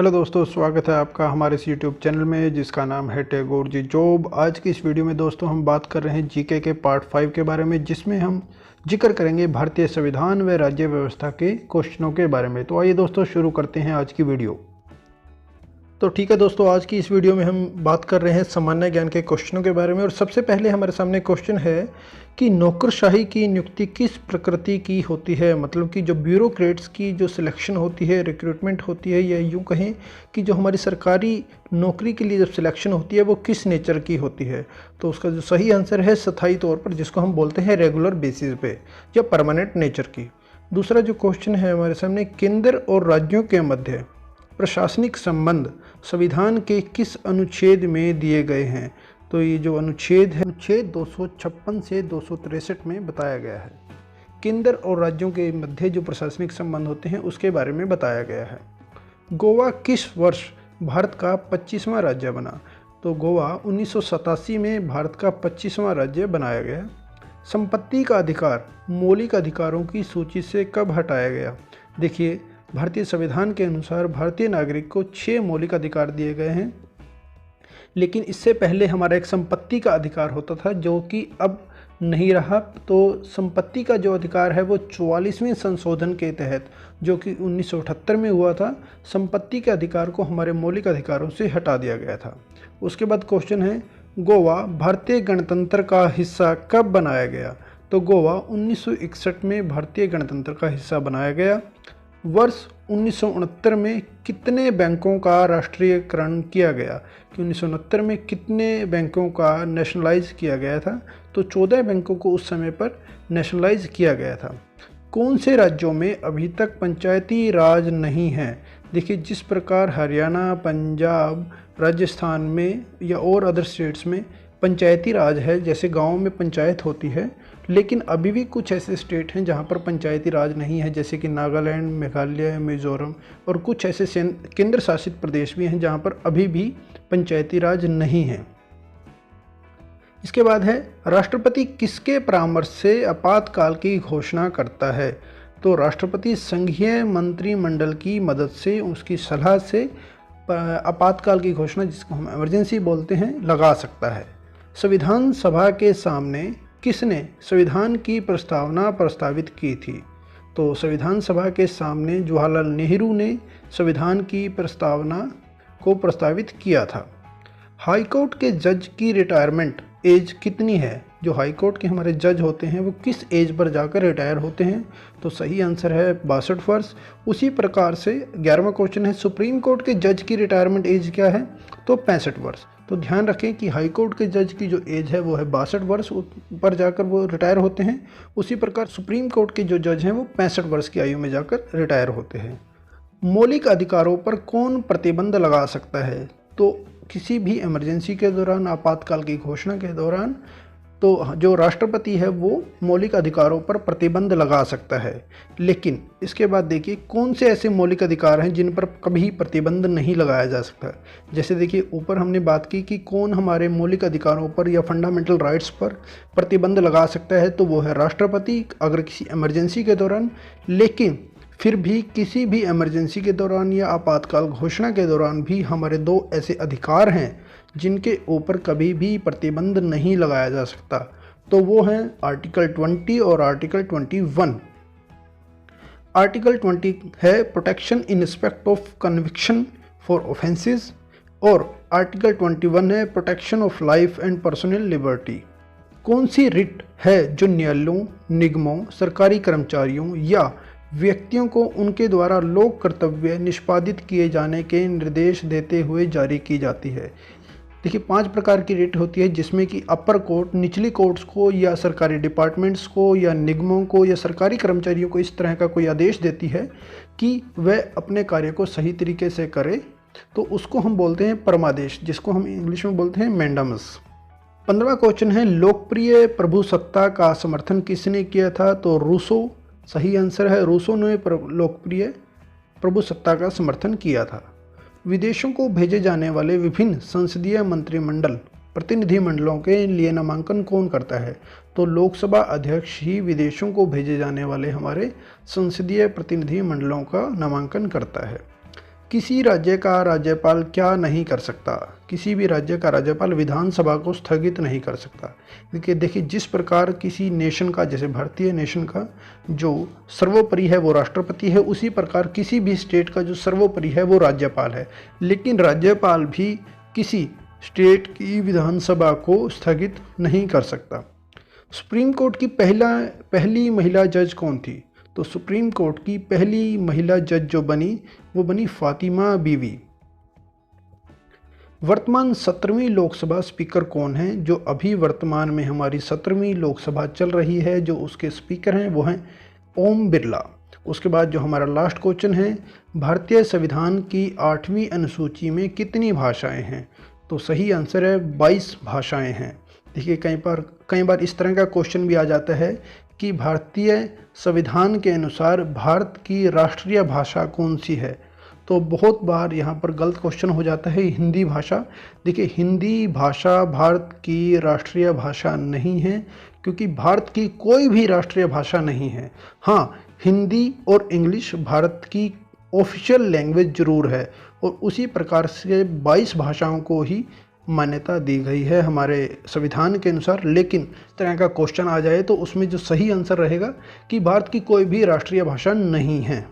Hello दोस्तों, स्वागत है आपका हमारे इस यूट्यूब चैनल में जिसका नाम है टैगोर जी जॉब। आज की इस वीडियो में दोस्तों हम बात कर रहे हैं जीके के पार्ट 5 के बारे में, जिसमें हम जिक्र करेंगे भारतीय संविधान व राज्य व्यवस्था के क्वेश्चनों के बारे में। तो आइए दोस्तों शुरू करते हैं आज की वीडियो। तो ठीक है दोस्तों, आज की इस वीडियो में हम बात कर रहे हैं सामान्य ज्ञान के क्वेश्चनों के बारे में। और सबसे पहले हमारे सामने क्वेश्चन है कि नौकरशाही की नियुक्ति किस प्रकृति की होती है। मतलब कि जो ब्यूरोक्रेट्स की जो सिलेक्शन होती है, रिक्रूटमेंट होती है, या यूँ कहें कि जो हमारी सरकारी नौकरी के लिए जब सिलेक्शन होती है वो किस नेचर की होती है। तो उसका जो सही आंसर है स्थायी तौर पर, जिसको हम बोलते हैं रेगुलर बेसिस पे या परमानेंट नेचर की। दूसरा जो क्वेश्चन है हमारे सामने, केंद्र और राज्यों के मध्य प्रशासनिक संबंध संविधान के किस अनुच्छेद में दिए गए हैं। तो ये जो अनुच्छेद है, अनुच्छेद 256 से 263 में बताया गया है। केंद्र और राज्यों के मध्य जो प्रशासनिक संबंध होते हैं उसके बारे में बताया गया है। गोवा किस वर्ष भारत का 25वां राज्य बना। तो गोवा 1987 में भारत का 25वां राज्य बनाया गया। संपत्ति का अधिकार मौलिक अधिकारों की सूची से कब हटाया गया। देखिए, भारतीय संविधान के अनुसार भारतीय नागरिक को 6 मौलिक अधिकार दिए गए हैं, लेकिन इससे पहले हमारा एक संपत्ति का अधिकार होता था जो कि अब नहीं रहा। तो संपत्ति का जो अधिकार है वो 44वें संशोधन के तहत, जो कि 1978 में हुआ था, संपत्ति के अधिकार को हमारे मौलिक अधिकारों से हटा दिया गया था। उसके बाद क्वेश्चन है, गोवा भारतीय गणतंत्र का हिस्सा कब बनाया गया। तो गोवा 1961 में भारतीय गणतंत्र का हिस्सा बनाया गया। वर्ष 1969 में कितने बैंकों का राष्ट्रीयकरण किया गया, कि 1969 में कितने बैंकों का नेशनलाइज किया गया था। तो 14 बैंकों को उस समय पर नेशनलाइज किया गया था। कौन से राज्यों में अभी तक पंचायती राज नहीं है। देखिए, जिस प्रकार हरियाणा, पंजाब, राजस्थान में या और अदर स्टेट्स में पंचायती राज है, जैसे गाँव में पंचायत होती है, लेकिन अभी भी कुछ ऐसे स्टेट हैं जहां पर पंचायती राज नहीं है, जैसे कि नागालैंड, मेघालय, मिजोरम, और कुछ ऐसे केंद्र शासित प्रदेश भी हैं जहां पर अभी भी पंचायती राज नहीं है। इसके बाद है, राष्ट्रपति किसके परामर्श से आपातकाल की घोषणा करता है। तो राष्ट्रपति संघीय मंत्रिमंडल की मदद से, उसकी सलाह से आपातकाल की घोषणा, जिसको हम इमरजेंसी बोलते हैं, लगा सकता है। संविधान सभा के सामने किसने संविधान की प्रस्तावना प्रस्तावित की थी। तो संविधान सभा के सामने जवाहरलाल नेहरू ने संविधान की प्रस्तावना को प्रस्तावित किया था। हाईकोर्ट के जज की रिटायरमेंट एज कितनी है। जो हाईकोर्ट के हमारे जज होते हैं वो किस एज पर जाकर रिटायर होते हैं। तो सही आंसर है 62 वर्ष। उसी प्रकार से 11वां क्वेश्चन है, सुप्रीम कोर्ट के जज की रिटायरमेंट एज क्या है। तो 65 वर्ष। तो ध्यान रखें कि हाई कोर्ट के जज की जो एज है वो है 62 वर्ष पर जाकर वो रिटायर होते हैं। उसी प्रकार सुप्रीम कोर्ट के जो जज हैं वो 65 वर्ष की आयु में जाकर रिटायर होते हैं। मौलिक अधिकारों पर कौन प्रतिबंध लगा सकता है। तो किसी भी इमरजेंसी के दौरान, आपातकाल की घोषणा के दौरान, तो जो राष्ट्रपति है वो मौलिक अधिकारों पर प्रतिबंध लगा सकता है। लेकिन इसके बाद देखिए, कौन से ऐसे मौलिक अधिकार हैं जिन पर कभी प्रतिबंध नहीं लगाया जा सकता। जैसे देखिए, ऊपर हमने बात की कि कौन हमारे मौलिक अधिकारों पर या फंडामेंटल राइट्स पर प्रतिबंध लगा सकता है, तो वो है राष्ट्रपति, अगर किसी इमरजेंसी के दौरान। लेकिन फिर भी किसी भी इमरजेंसी के दौरान या आपातकाल घोषणा के दौरान भी हमारे 2 ऐसे अधिकार हैं जिनके ऊपर कभी भी प्रतिबंध नहीं लगाया जा सकता। तो वो हैं आर्टिकल 20 और आर्टिकल 21। आर्टिकल 20 है protection in respect of conviction for offences, और आर्टिकल 21 है protection of life and personal liberty. कौन सी रिट है जो न्यायालयों, निगमों, सरकारी कर्मचारियों या व्यक्तियों को उनके द्वारा लोक कर्तव्य निष्पादित किए जाने के निर्देश देते हुए जारी की जाती है। देखिए, 5 प्रकार की रिट होती है, जिसमें कि अपर कोर्ट निचली कोर्ट्स को या सरकारी डिपार्टमेंट्स को या निगमों को या सरकारी कर्मचारियों को इस तरह का कोई आदेश देती है कि वह अपने कार्य को सही तरीके से करे। तो उसको हम बोलते हैं परमादेश, जिसको हम इंग्लिश में बोलते हैं मैंडामस। 15वां क्वेश्चन है, लोकप्रिय प्रभुसत्ता का समर्थन किसने किया था। तो रूसो सही आंसर है। रूसो ने लोकप्रिय प्रभुसत्ता का समर्थन किया था। विदेशों को भेजे जाने वाले विभिन्न संसदीय मंत्रिमंडल प्रतिनिधिमंडलों के लिए नामांकन कौन करता है। तो लोकसभा अध्यक्ष ही विदेशों को भेजे जाने वाले हमारे संसदीय प्रतिनिधिमंडलों का नामांकन करता है। किसी राज्य का राज्यपाल क्या नहीं कर सकता? किसी भी राज्य का राज्यपाल विधानसभा को स्थगित नहीं कर सकता। देखिए जिस प्रकार किसी नेशन का, जैसे भारतीय नेशन का जो सर्वोपरि है वो राष्ट्रपति है, उसी प्रकार किसी भी स्टेट का जो सर्वोपरि है वो राज्यपाल है। लेकिन राज्यपाल भी किसी स्टेट की विधानसभा को स्थगित नहीं कर सकता। सुप्रीम कोर्ट की पहली महिला जज कौन थी? तो सुप्रीम कोर्ट की पहली महिला जज जो बनी वो बनी फातिमा बीवी। वर्तमान 17वीं लोकसभा स्पीकर कौन है? जो अभी वर्तमान में हमारी 17वीं लोकसभा चल रही है, जो उसके स्पीकर हैं वो हैं ओम बिरला। उसके बाद जो हमारा लास्ट क्वेश्चन है, भारतीय संविधान की 8वीं अनुसूची में कितनी भाषाएं हैं? तो सही आंसर है 22 भाषाएं हैं। देखिए कई बार इस तरह का क्वेश्चन भी आ जाता है कि भारतीय संविधान के अनुसार भारत की राष्ट्रीय भाषा कौन सी है? तो बहुत बार यहाँ पर गलत क्वेश्चन हो जाता है हिंदी भाषा। देखिए हिंदी भाषा भारत की राष्ट्रीय भाषा नहीं है, क्योंकि भारत की कोई भी राष्ट्रीय भाषा नहीं है। हाँ, हिंदी और इंग्लिश भारत की ऑफिशियल लैंग्वेज जरूर है, और उसी प्रकार से 22 भाषाओं को ही मान्यता दी गई है हमारे संविधान के अनुसार। लेकिन इस तरह का क्वेश्चन आ जाए तो उसमें जो सही आंसर रहेगा कि भारत की कोई भी राष्ट्रीय भाषा नहीं है।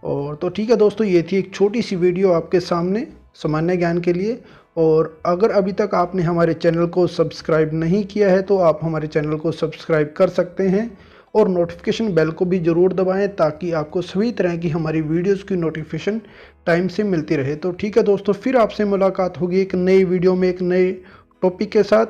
और तो ठीक है दोस्तों, ये थी एक छोटी सी वीडियो आपके सामने सामान्य ज्ञान के लिए। और अगर अभी तक आपने हमारे चैनल को सब्सक्राइब नहीं किया है तो आप हमारे चैनल को सब्सक्राइब कर सकते हैं, और नोटिफिकेशन बेल को भी ज़रूर दबाएं ताकि आपको सभी तरह की हमारी वीडियोस की नोटिफिकेशन टाइम से मिलती रहे। तो ठीक है दोस्तों, फिर आपसे मुलाकात होगी एक नई वीडियो में एक नए टॉपिक के साथ।